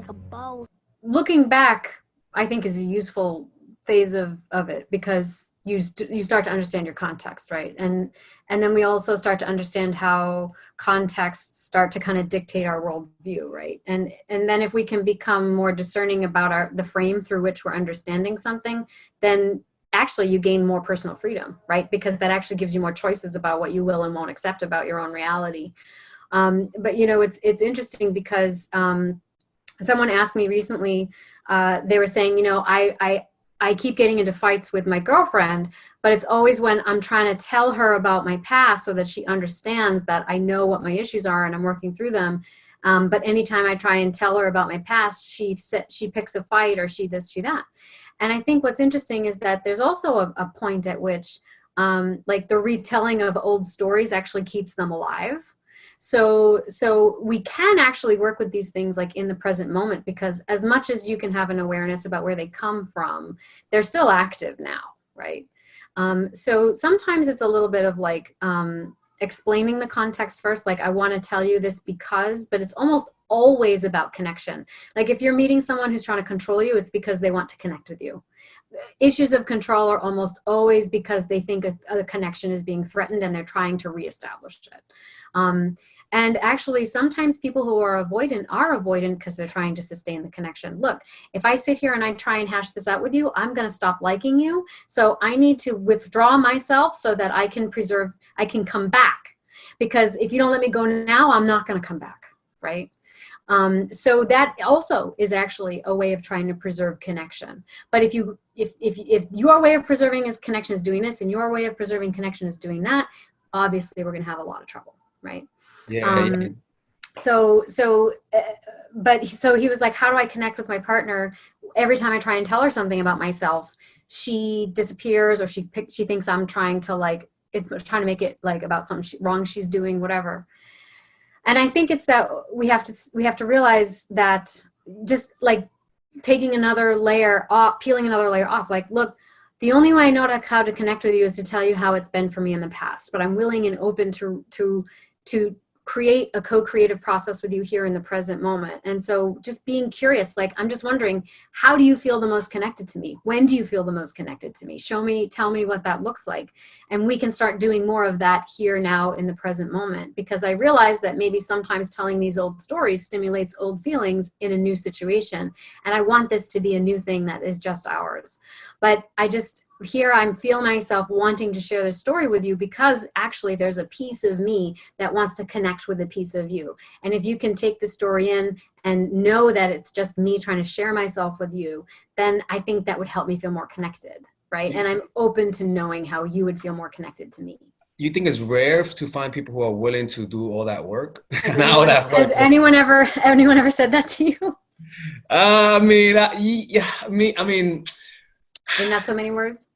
like a ball. Looking back, I think is a useful phase of it, because you start to understand your context, right? And then we also start to understand how contexts start to kind of dictate our worldview, right? And then if we can become more discerning about the frame through which we're understanding something, then actually you gain more personal freedom, right? Because that actually gives you more choices about what you will and won't accept about your own reality. But you know, it's interesting because someone asked me recently, they were saying, you know, I keep getting into fights with my girlfriend, but it's always when I'm trying to tell her about my past so that she understands that I know what my issues are and I'm working through them. But anytime I try and tell her about my past, she picks a fight, or she this, she that. And I think what's interesting is that there's also a point at which like the retelling of old stories actually keeps them alive. So we can actually work with these things like in the present moment, because as much as you can have an awareness about where they come from, they're still active now, right? So sometimes it's a little bit of like explaining the context first, like I want to tell you this because, but it's almost always about connection. Like if you're meeting someone who's trying to control you, it's because they want to connect with you. Issues of control are almost always because they think a connection is being threatened and they're trying to reestablish it. And actually, sometimes people who are avoidant because they're trying to sustain the connection. Look, if I sit here and I try and hash this out with you, I'm going to stop liking you. So I need to withdraw myself so that I can come back. Because if you don't let me go now, I'm not going to come back, right? So that also is actually a way of trying to preserve connection. But if your way of preserving connection is doing this and your way of preserving connection is doing that, obviously we're going to have a lot of trouble, right? Yeah. So he was like, how do I connect with my partner? Every time I try and tell her something about myself, she disappears, or she thinks I'm trying to trying to make it like about something wrong she's doing, whatever. And I think it's that we have to realize that just like taking another layer off, peeling another layer off, like, look, the only way I know how to connect with you is to tell you how it's been for me in the past, but I'm willing and open to create a co-creative process with you here in the present moment. And so just being curious, like, I'm just wondering, how do you feel the most connected to me? When do you feel the most connected to me? Show me, tell me what that looks like. And we can start doing more of that here now in the present moment, because I realize that maybe sometimes telling these old stories stimulates old feelings in a new situation. And I want this to be a new thing that is just ours. But I feel myself wanting to share this story with you because actually there's a piece of me that wants to connect with a piece of you. And if you can take the story in and know that it's just me trying to share myself with you, then I think that would help me feel more connected, right? And I'm open to knowing how you would feel more connected to me. You think it's rare to find people who are willing to do all that work? Has anyone ever said that to you? In not so many words?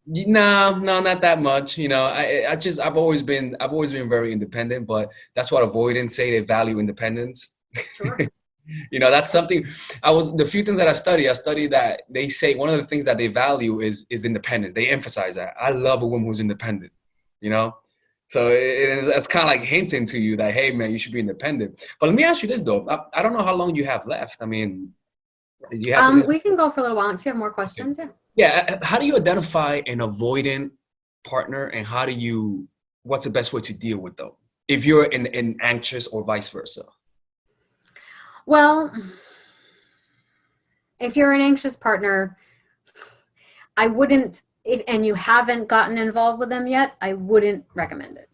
No, not that much. You know, I've always been very independent, but that's what avoidants say. They value independence. Sure. You know, that's something the few things that I study that they say one of the things that they value is independence. They emphasize that. I love a woman who's independent, you know? So it's kind of like hinting to you that, hey man, you should be independent. But let me ask you this though. I don't know how long you have left. I mean, do you have we can go for a little while if you have more questions. Yeah. Yeah. How do you identify an avoidant partner, and what's the best way to deal with them if you're an anxious or vice versa? Well, if you're an anxious partner, I wouldn't, and you haven't gotten involved with them yet, I wouldn't recommend it.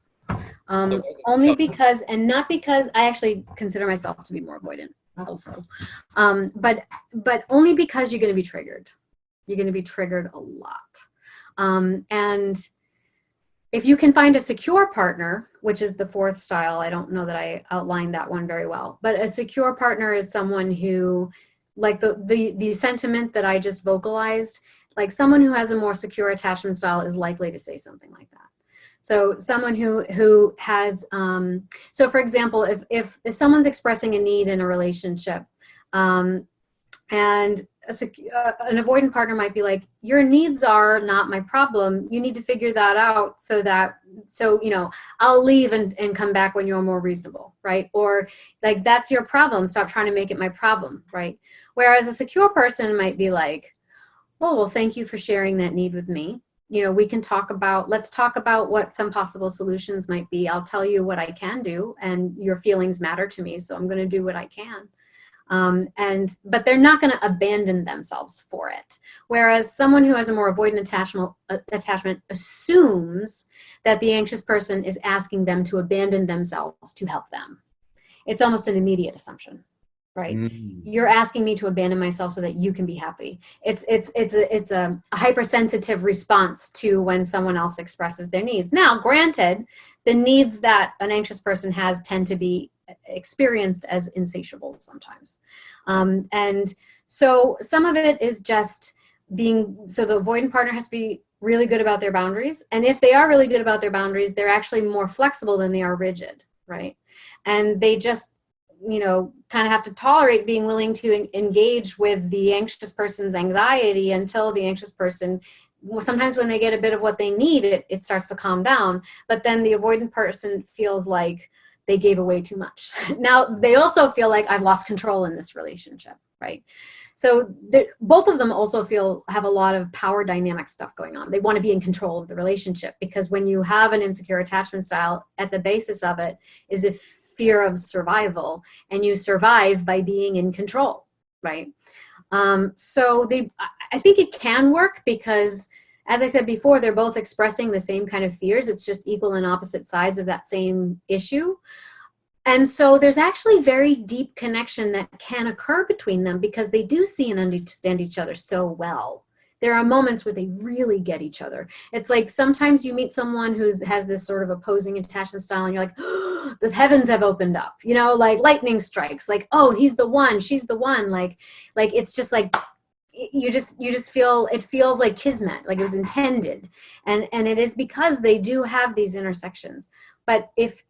Only because, and not because I actually consider myself to be more avoidant also, but only because you're going to be triggered. You're going to be triggered a lot. And if you can find a secure partner, which is the fourth style, I don't know that I outlined that one very well, but a secure partner is someone who, like the sentiment that I just vocalized, like someone who has a more secure attachment style is likely to say something like that. So someone who has, so for example, if someone's expressing a need in a relationship, and an avoidant partner might be like, your needs are not my problem. You need to figure that out so I'll leave and come back when you're more reasonable, right? Or like, that's your problem. Stop trying to make it my problem, right? Whereas a secure person might be like, oh, well, thank you for sharing that need with me. We can let's talk about what some possible solutions might be. I'll tell you what I can do, and your feelings matter to me, so I'm going to do what I can. But they're not going to abandon themselves for it. Whereas someone who has a more avoidant attachment assumes that the anxious person is asking them to abandon themselves to help them. It's almost an immediate assumption, right? You're asking me to abandon myself so that you can be happy. It's a hypersensitive response to when someone else expresses their needs. Now, granted, the needs that an anxious person has tend to be experienced as insatiable sometimes. And so some of it is just so the avoidant partner has to be really good about their boundaries. And if they are really good about their boundaries, they're actually more flexible than they are rigid, right? And they just, kind of have to tolerate being willing to engage with the anxious person's anxiety until the anxious person, sometimes when they get a bit of what they need, it starts to calm down. But then the avoidant person feels like they gave away too much. Now, they also feel like I've lost control in this relationship, right? So both of them also have a lot of power dynamic stuff going on. They want to be in control of the relationship, because when you have an insecure attachment style, at the basis of it is a fear of survival, and you survive by being in control, right? So I think it can work because, as I said before, they're both expressing the same kind of fears. It's just equal and opposite sides of that same issue. And so there's actually very deep connection that can occur between them because they do see and understand each other so well. There are moments where they really get each other. It's like sometimes you meet someone who has this sort of opposing attachment style and you're like, oh, the heavens have opened up, like lightning strikes, like, oh, he's the one, she's the one. Like it's just like, you just feel, it feels like kismet, like it was intended. And it is because they do have these intersections. But if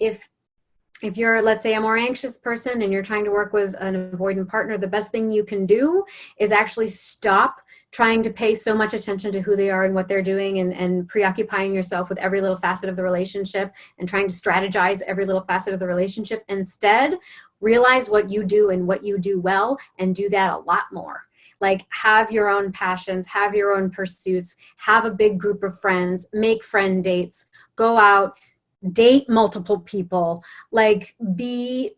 you're, let's say, a more anxious person and you're trying to work with an avoidant partner, the best thing you can do is actually stop trying to pay so much attention to who they are and what they're doing and preoccupying yourself with every little facet of the relationship and trying to strategize every little facet of the relationship. Instead, realize what you do and what you do well, and do that a lot more. Like, have your own passions, have your own pursuits, have a big group of friends, make friend dates, go out, date multiple people, like be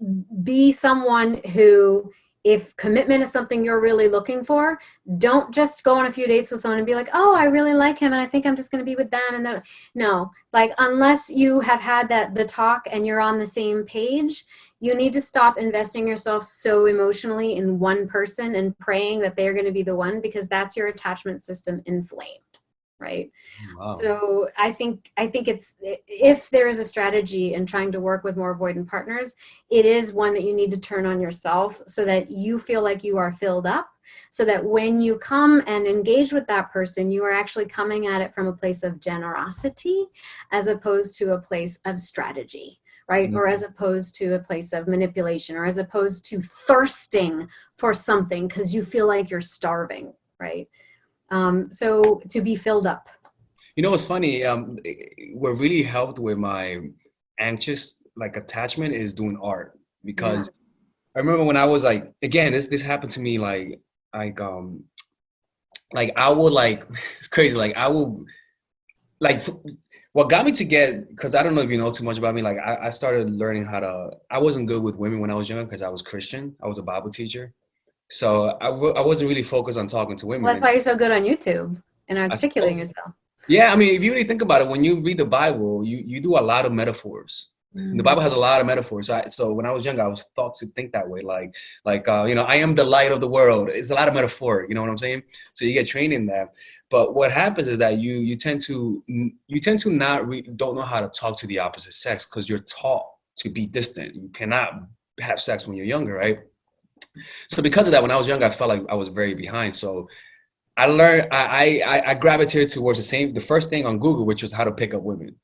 someone who, if commitment is something you're really looking for, don't just go on a few dates with someone and be like, oh, I really like him and I think I'm just going to be with them. And then, no, like, unless you have had the talk and you're on the same page, you need to stop investing yourself so emotionally in one person and praying that they're going to be the one, because that's your attachment system inflamed. Right. Wow. So I think it's, if there is a strategy in trying to work with more avoidant partners, it is one that you need to turn on yourself so that you feel like you are filled up, so that when you come and engage with that person, you are actually coming at it from a place of generosity as opposed to a place of strategy, right? Mm-hmm. Or as opposed to a place of manipulation, or as opposed to thirsting for something because you feel like you're starving, right? So to be filled up. What's funny? What really helped with my anxious attachment is doing art, because I remember when I was like, again, this happened to me I would it's crazy. What got me to because I don't know if you know too much about me. I started learning I wasn't good with women when I was younger because I was Christian. I was a Bible teacher. So I wasn't really focused on talking to women. Well, that's why you're so good on YouTube and articulating yourself. Yeah, I mean, if you really think about it, when you read the Bible, you do a lot of metaphors. Mm-hmm. The Bible has a lot of metaphors. So when I was younger, I was taught to think that way. I am the light of the world. It's a lot of metaphor. You know what I'm saying? So you get trained in that. But what happens is that you tend to don't know how to talk to the opposite sex because you're taught to be distant. You cannot have sex when you're younger, right? So because of that, when I was young, I felt like I was very behind. So I learned, I gravitated towards the first thing on Google, which was how to pick up women.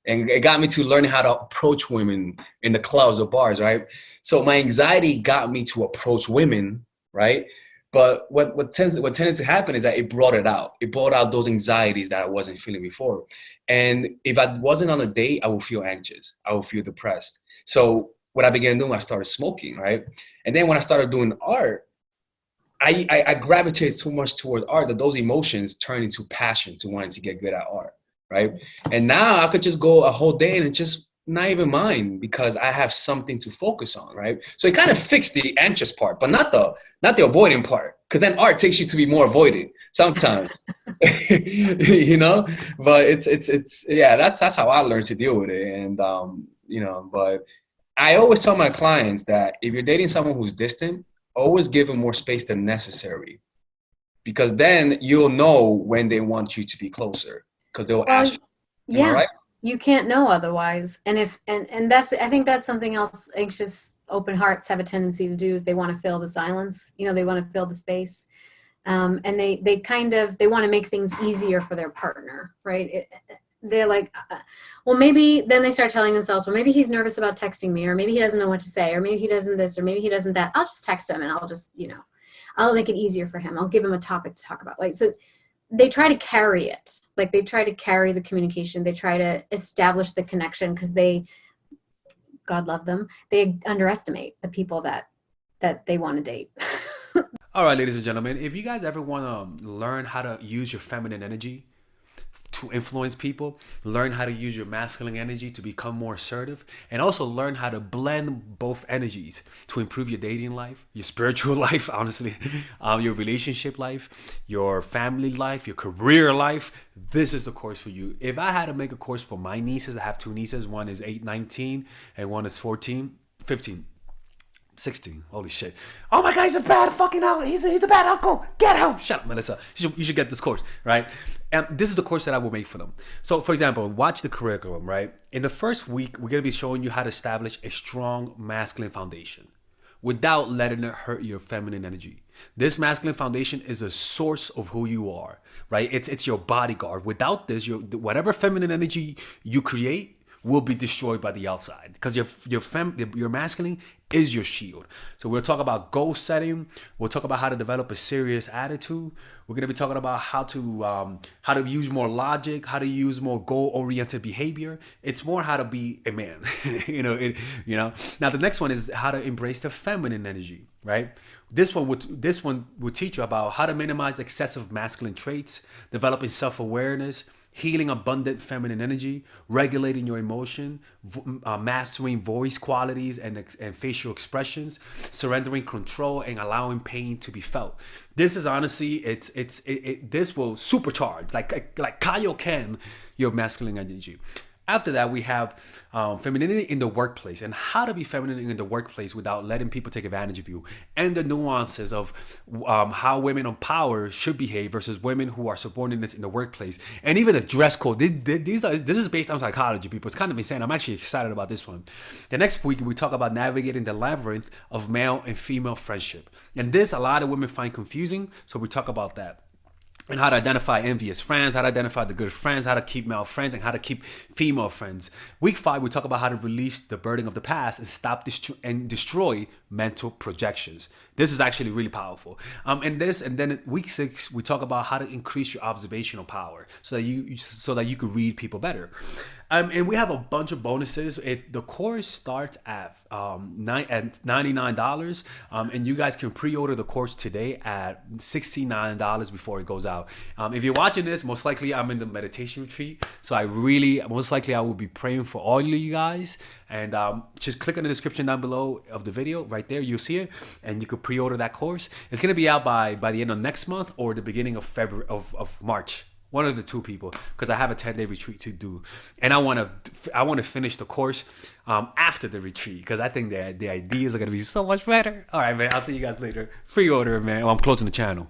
And it got me to learning how to approach women in the clubs or bars, right? So my anxiety got me to approach women, right? But what tended to happen is that it brought it out. It brought out those anxieties that I wasn't feeling before. And if I wasn't on a date, I would feel anxious. I would feel depressed. So what I began doing, I started smoking, right? And then when I started doing art, I gravitated too much towards art that those emotions turned into passion to wanting to get good at art, right? And now I could just go a whole day and just not even mind because I have something to focus on, right? So it kind of fixed the anxious part, but not the avoiding part, because then art takes you to be more avoidant sometimes, you know. But it's yeah, that's how I learned to deal with it, and but I always tell my clients that if you're dating someone who's distant, always give them more space than necessary, because then you'll know when they want you to be closer, because they'll Well, ask you. Am I yeah, right? you can't know otherwise. And if and that's I think that's something else anxious open hearts have a tendency to do is they want to fill the silence. They want to fill the space. And they kind of they want to make things easier for their partner, right? They're like, well, maybe then they start telling themselves, well, maybe he's nervous about texting me, or maybe he doesn't know what to say, or maybe he doesn't this, or maybe he doesn't that. I'll just text him and I'll just, I'll make it easier for him. I'll give him a topic to talk about. Like, so they try to carry it. Like they try to carry the communication. They try to establish the connection because God love them, they underestimate the people that they want to date. All right, ladies and gentlemen, if you guys ever want to learn how to use your feminine energy to influence people, learn how to use your masculine energy to become more assertive, and also learn how to blend both energies to improve your dating life, your spiritual life, honestly, your relationship life, your family life, your career life, this is the course for you. If I had to make a course for my nieces, I have two nieces, one is 8, 19, and one is 14, 15. 16. Holy shit. Oh my God, he's a bad fucking uncle. He's a bad uncle. Get him. Shut up, Melissa. You should get this course, right? And this is the course that I will make for them. So, for example, watch the curriculum, right? In the first week, we're going to be showing you how to establish a strong masculine foundation without letting it hurt your feminine energy. This masculine foundation is a source of who you are, right? It's your bodyguard. Without this, whatever feminine energy you create will be destroyed by the outside, because your masculine is your shield. So we'll talk about goal setting. We'll talk about how to develop a serious attitude. We're gonna be talking about how to use more logic, how to use more goal-oriented behavior. It's more how to be a man. Now the next one is how to embrace the feminine energy, right? This one will teach you about how to minimize excessive masculine traits, developing self-awareness, healing abundant feminine energy, regulating your emotion, mastering voice qualities and facial expressions, surrendering control, and allowing pain to be felt. This is honestly, this will supercharge, like Kaioken, your masculine energy. After that, we have femininity in the workplace and how to be feminine in the workplace without letting people take advantage of you, and the nuances of how women on power should behave versus women who are subordinates in the workplace, and even the dress code. This is based on psychology, people. It's kind of insane. I'm actually excited about this one. The next week, we talk about navigating the labyrinth of male and female friendship. And this, a lot of women find confusing, so we talk about that. And how to identify envious friends, how to identify the good friends, how to keep male friends, and how to keep female friends. Week 5, we talk about how to release the burden of the past and stop and destroy mental projections. This is actually really powerful. And then week 6, we talk about how to increase your observational power so that you could read people better. And we have a bunch of bonuses. The course starts at $99, and you guys can pre-order the course today at $69 before it goes out. If you're watching this, most likely I'm in the meditation retreat, so I will be praying for all of you guys. And just click on the description down below of the video. Right there, you'll see it, and you could pre-order that course. It's gonna be out by the end of next month or the beginning of February of March. One of the two, people, because I have a 10-day retreat to do, and I want to finish the course after the retreat, because I think the ideas are gonna be so much better. All right, man. I'll see you guys later. Pre-order, man. I'm closing the channel.